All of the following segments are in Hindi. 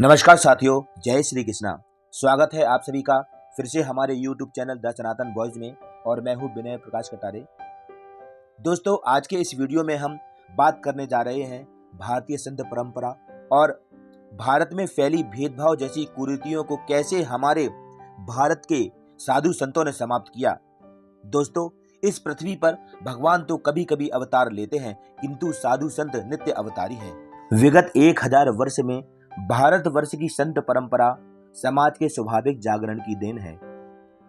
नमस्कार साथियों, जय श्री कृष्णा। स्वागत है आप सभी का फिर से हमारे YouTube channel the Sanatan boys में और मैं हूं विनय प्रकाश कटारे। दोस्तों, आज के इस वीडियो में हम बात करने जा रहे हैं भारतीय संत परंपरा और भारत में फैली भेदभाव जैसी कुरीतियों को कैसे हमारे भारत के साधु संतों ने समाप्त किया। दोस्तों, इस पृथ्वी पर भगवान तो कभी कभी अवतार लेते हैं, किंतु साधु संत नित्य अवतारी हैं। विगत 1000 वर्ष में भारतवर्ष की संत परंपरा समाज के स्वाभाविक जागरण की देन है।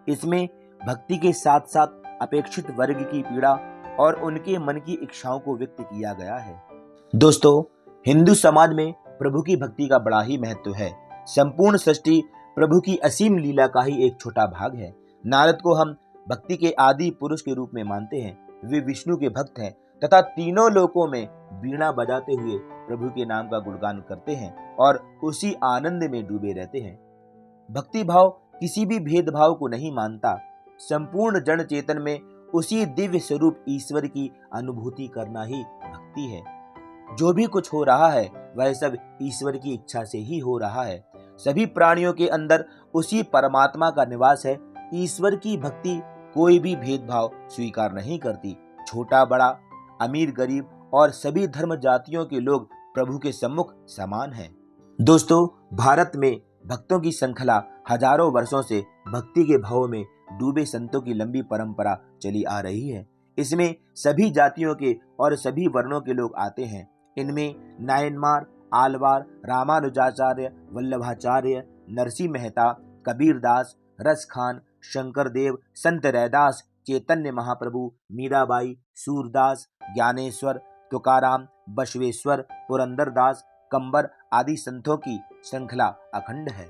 इसमें भक्ति के साथ साथ अपेक्षित वर्ग की पीड़ा और उनके मन की इच्छाओं को व्यक्त किया गया है। दोस्तों, हिंदू समाज में प्रभु की भक्ति का बड़ा ही महत्व है। संपूर्ण सृष्टि प्रभु की असीम लीला का ही एक छोटा भाग है। नारद को हम भक्ति के आदि पुरुष के रूप में मानते हैं। वे विष्णु के भक्त हैं तथा तीनों लोकों में वीणा बजाते हुए प्रभु के नाम का गुणगान करते हैं और उसी आनंद में डूबे रहते हैं। भक्ति भाव किसी भी भेदभाव को नहीं मानता। संपूर्ण जन चेतन में उसी दिव्य स्वरूप ईश्वर की अनुभूति करना ही भक्ति है। जो भी कुछ हो रहा है वह सब ईश्वर की इच्छा से ही हो रहा है। सभी प्राणियों के अंदर उसी परमात्मा का निवास है। ईश्वर की भक्ति कोई भी भेदभाव स्वीकार नहीं करती। छोटा बड़ा, अमीर गरीब और सभी धर्म जातियों के लोग प्रभु के सम्मुख समान हैं। दोस्तों, भारत में भक्तों की श्रृंखला हजारों वर्षों से भक्ति के भाव में डूबे संतों की लंबी परंपरा चली आ रही है। इसमें सभी जातियों के और सभी वर्णों के लोग आते हैं। इनमें नायनमार, आलवार, रामानुजाचार्य, वल्लभाचार्य, नरसिंह मेहता, कबीरदास, रसखान, शंकरदेव, संत रैदास, चैतन्य महाप्रभु, मीराबाई, सूरदास, ज्ञानेश्वर, तुकाराम, बसवेश्वर, पुरंदरदास, कंबर आदि संतों की श्रृंखला अखंड है।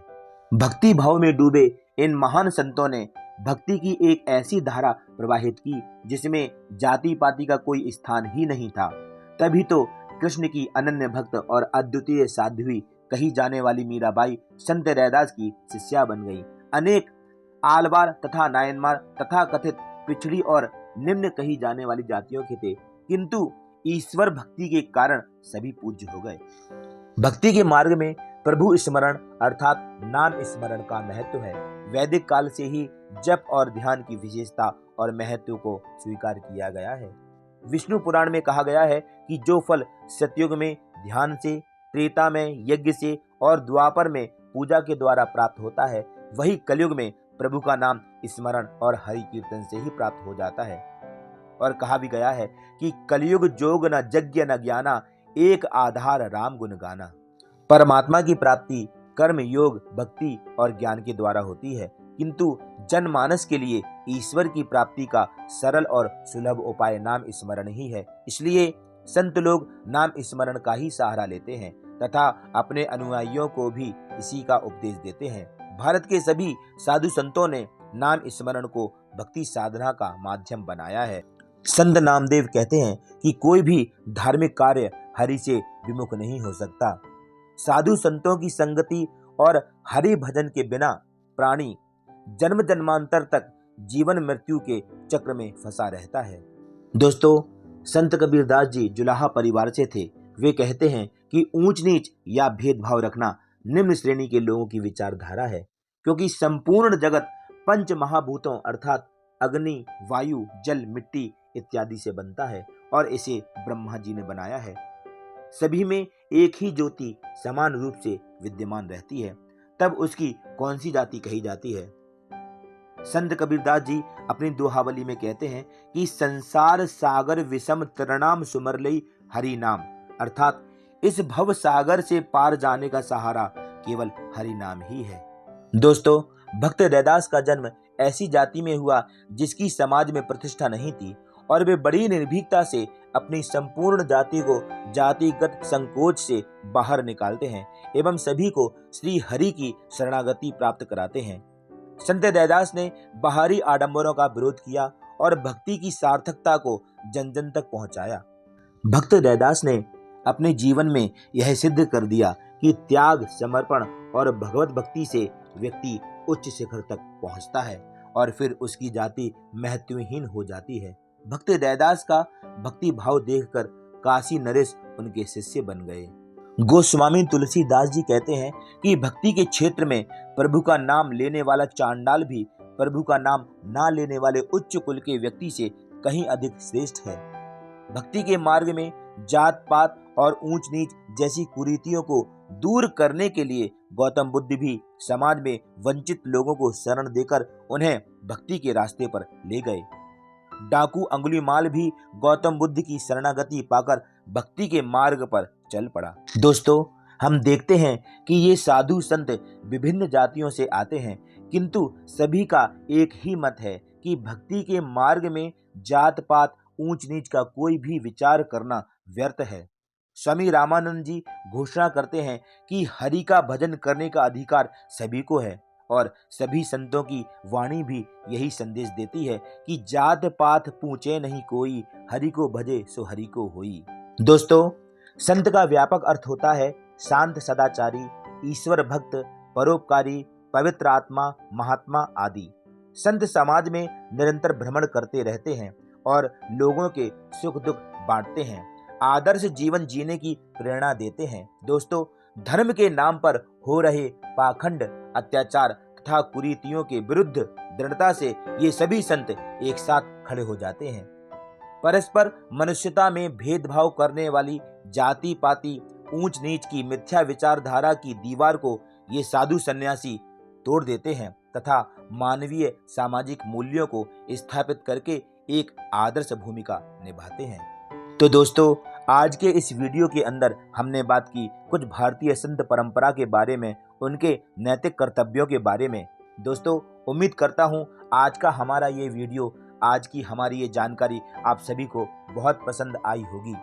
भक्ति भाव में डूबे इन महान संतों ने भक्ति की एक ऐसी धारा प्रवाहित की जिसमें जाति पाति का कोई स्थान ही नहीं था। तभी तो कृष्ण की अनन्य भक्त और अद्वितीय साध्वी कही जाने वाली मीराबाई संत रैदास की शिष्या बन गई। अनेक आलवार तथा नायनमार तथा कथित पिछड़ी और निम्न कही जाने वाली जातियों के थे, किंतु ईश्वर भक्ति के कारण सभी पूज्य हो गए। भक्ति के मार्ग में प्रभु स्मरण अर्थात नाम स्मरण का महत्व है। वैदिक काल से ही जप और ध्यान की विशेषता और महत्व को स्वीकार किया गया है। विष्णु पुराण में कहा गया है कि जो फल सतयुग में ध्यान से, त्रेता में यज्ञ से और द्वापर में पूजा के द्वारा प्राप्त होता है, वही कलयुग में प्रभु का नाम स्मरण और हरि कीर्तन से ही प्राप्त हो जाता है। और कहा भी गया है कि कलयुग जोग न यज्ञ न ज्ञाना, एक आधार राम गुण गाना। परमात्मा की प्राप्ति कर्म, योग, भक्ति और ज्ञान के द्वारा होती है, किंतु जनमानस के लिए ईश्वर की प्राप्ति का सरल और सुलभ उपाय नाम स्मरण ही है। इसलिए संत लोग नाम स्मरण का ही सहारा लेते हैं तथा अपने अनुयायियों को भी इसी का उपदेश देते हैं। भारत के सभी साधु संतों ने नाम स्मरण को भक्ति साधना का माध्यम बनाया है। संत नामदेव कहते हैं कि कोई भी धार्मिक कार्य हरि से विमुख नहीं हो सकता। साधु संतों की संगति और हरि भजन के बिना प्राणी जन्म जन्मांतर तक जीवन मृत्यु के चक्र में फंसा रहता है। दोस्तों, संत कबीरदास जी जुलाहा परिवार से थे। वे कहते हैं कि ऊंच नीच या भेदभाव रखना निम्न श्रेणी के लोगों की विचारधारा है, क्योंकि संपूर्ण जगत पंच महाभूतों अर्थात अग्नि, वायु, जल, मिट्टी इत्यादि से बनता है और इसे ब्रह्मा जी ने बनाया है। सभी में एक ही ज्योति समान रूप से विद्यमान रहती है, तब उसकी कौन सी जाति कही जाती है। संत कबीरदास जी अपनी दोहावली में कहते हैं कि संसार सागर विषम तरणाम सुमर लई हरि नाम, अर्थात इस भव सागर से पार जाने का सहारा केवल हरि नाम ही है। दोस्तों, भक्त रैदास का जन्म ऐसी जाति में हुआ जिसकी समाज में प्रतिष्ठा नहीं थी और वे बड़ी निर्भीकता से अपनी संपूर्ण जाति को जातिगत संकोच से बाहर निकालते हैं एवं सभी को श्री हरि की शरणागति प्राप्त कराते हैं। संत रैदास ने बाहरी आडंबरों का विरोध किया और भक्ति की सार्थकता को जन जन तक पहुंचाया। भक्त रैदास ने अपने जीवन में यह सिद्ध कर दिया कि त्याग, समर्पण और भगवत भक्ति से व्यक्ति उच्च शिखर तक पहुंचता है और फिर उसकी जाति महत्वहीन हो जाती है। भक्त रैदास का भक्ति भाव देखकर काशी नरेश उनके शिष्य बन गए। गोस्वामी तुलसीदास जी कहते हैं कि भक्ति के क्षेत्र में प्रभु का नाम लेने वाला चांडाल भी प्रभु का नाम ना लेने वाले उच्च कुल के व्यक्ति से कहीं अधिक श्रेष्ठ है। भक्ति के मार्ग में जात पात और ऊंच नीच जैसी कुरीतियों को दूर करने के लिए गौतम बुद्ध भी समाज में वंचित लोगों को शरण देकर उन्हें भक्ति के रास्ते पर ले गए। डाकू अंगुलीमाल भी गौतम बुद्ध की शरणागति पाकर भक्ति के मार्ग पर चल पड़ा। दोस्तों, हम देखते हैं कि ये साधु संत विभिन्न जातियों से आते हैं, किंतु सभी का एक ही मत है कि भक्ति के मार्ग में जात पात ऊंच नीच का कोई भी विचार करना व्यर्थ है। स्वामी रामानंद जी घोषणा करते हैं कि हरि का भजन करने का अधिकार सभी को है, और सभी संतों की वाणी भी यही संदेश देती है कि जात पात पूछे नहीं कोई, हरि को भजे सो हरि को होई। दोस्तों, संत का व्यापक अर्थ होता है शांत सदाचारी, ईश्वर भक्त, परोपकारी, पवित्र आत्मा, महात्मा आदि। संत समाज में निरंतर भ्रमण करते रहते हैं और लोगों के सुख दुख बांटते हैं, आदर्श जीवन जीने की प्रेरणा देते हैं। दोस्तों, धर्म के नाम पर हो रहे पाखंड, अत्याचार तथा कुरीतियों के विरुद्ध दृढ़ता से ये सभी संत एक साथ खड़े हो जाते हैं। परस्पर मनुष्यता में भेदभाव करने वाली जाति पाति ऊंच नीच की मिथ्या विचारधारा की दीवार को ये साधु सन्यासी तोड़ देते हैं तथा मानवीय सामाजिक मूल्यों को स्थापित करके एक आदर्श भूमिका निभाते हैं। तो दोस्तों, आज के इस वीडियो के अंदर हमने बात की कुछ भारतीय संत परंपरा के बारे में, उनके नैतिक कर्तव्यों के बारे में। दोस्तों, उम्मीद करता हूँ आज का हमारा ये वीडियो, आज की हमारी ये जानकारी आप सभी को बहुत पसंद आई होगी।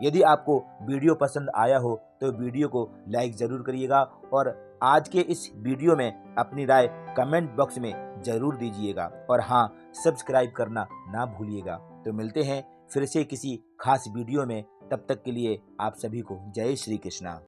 यदि आपको वीडियो पसंद आया हो तो वीडियो को लाइक ज़रूर करिएगा और आज के इस वीडियो में अपनी राय कमेंट बॉक्स में ज़रूर दीजिएगा, और हाँ, सब्सक्राइब करना ना भूलिएगा। तो मिलते हैं फिर से किसी खास वीडियो में, तब तक के लिए आप सभी को जय श्री कृष्णा।